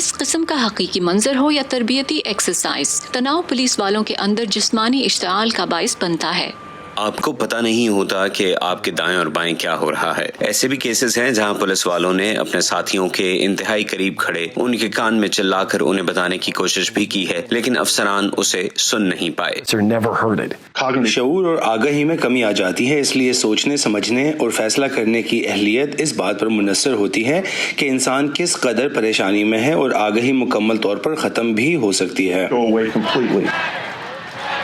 اس قسم کا حقیقی منظر ہو یا تربیتی ایکسرسائز، تناؤ پولیس والوں کے اندر جسمانی اشتعال کا باعث بنتا ہے۔ آپ کو پتہ نہیں ہوتا کہ آپ کے دائیں اور بائیں کیا ہو رہا ہے۔ ایسے بھی کیسز ہیں جہاں پولیس والوں نے اپنے ساتھیوں کے انتہائی قریب کھڑے ان کے کان میں چلا کر انہیں بتانے کی کوشش بھی کی ہے، لیکن افسران اسے سن نہیں پائے۔ شعور اور آگہی میں کمی آ جاتی ہے، اس لیے سوچنے، سمجھنے اور فیصلہ کرنے کی اہلیت اس بات پر منحصر ہوتی ہے کہ انسان کس قدر پریشانی میں ہے، اور آگہی مکمل طور پر ختم بھی ہو سکتی ہے۔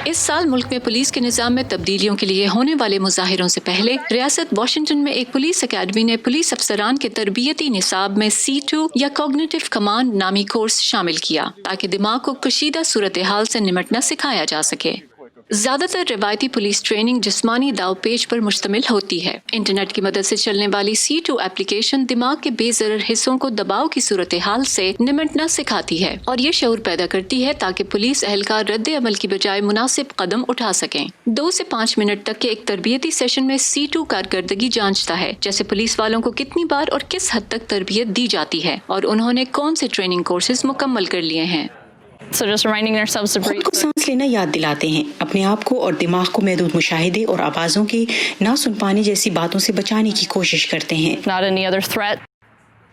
اس سال ملک میں پولیس کے نظام میں تبدیلیوں کے لیے ہونے والے مظاہروں سے پہلے ریاست واشنگٹن میں ایک پولیس اکیڈمی نے پولیس افسران کے تربیتی نصاب میں C2 یا کوگنیٹو کمانڈ نامی کورس شامل کیا تاکہ دماغ کو کشیدہ صورتحال سے نمٹنا سکھایا جا سکے۔ زیادہ تر روایتی پولیس ٹریننگ جسمانی داؤ پیچ پر مشتمل ہوتی ہے۔ انٹرنیٹ کی مدد سے چلنے والی C2 ایپلیکیشن دماغ کے بے ضرر حصوں کو دباؤ کی صورتحال سے نمٹنا سکھاتی ہے اور یہ شعور پیدا کرتی ہے تاکہ پولیس اہلکار رد عمل کی بجائے مناسب قدم اٹھا سکیں۔ 2 سے 5 منٹ تک کے ایک تربیتی سیشن میں C2 کارکردگی جانچتا ہے، جیسے پولیس والوں کو کتنی بار اور کس حد تک تربیت دی جاتی ہے اور انہوں نے کون سے ٹریننگ کورسز مکمل کر لیے ہیں۔ خود کو سانس لینا یاد دلاتے ہیں، اپنے آپ کو اور دماغ کو محدود مشاہدے اور آوازوں کی نہ سن پانے جیسی باتوں سے بچانے کی کوشش کرتے ہیں۔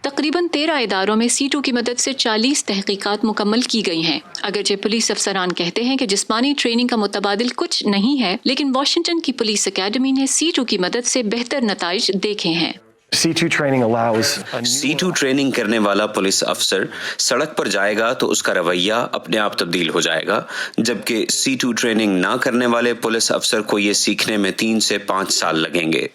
تقریباً 13 اداروں میں C2 کی مدد سے 40 تحقیقات مکمل کی گئی ہیں۔ اگرچہ پولیس افسران کہتے ہیں کہ جسمانی ٹریننگ کا متبادل کچھ نہیں ہے، لیکن واشنگٹن کی پولیس اکیڈمی نے C2 کی مدد سے بہتر نتائج دیکھے ہیں۔ C2 ٹریننگ کرنے والا پولیس افسر سڑک پر جائے گا تو اس کا رویہ اپنے آپ تبدیل ہو جائے گا، جبکہ C2 ٹریننگ نہ کرنے والے پولیس افسر کو یہ سیکھنے میں 3 سے 5 سال لگیں گے۔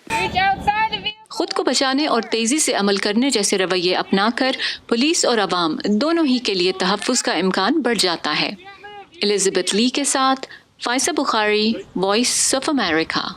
خود کو بچانے اور تیزی سے عمل کرنے جیسے رویے اپنا کر پولیس اور عوام دونوں ہی کے لیے تحفظ کا امکان بڑھ جاتا ہے۔ الزبتھ لی کے ساتھ فائزہ بخاری، وائس آف امریکہ۔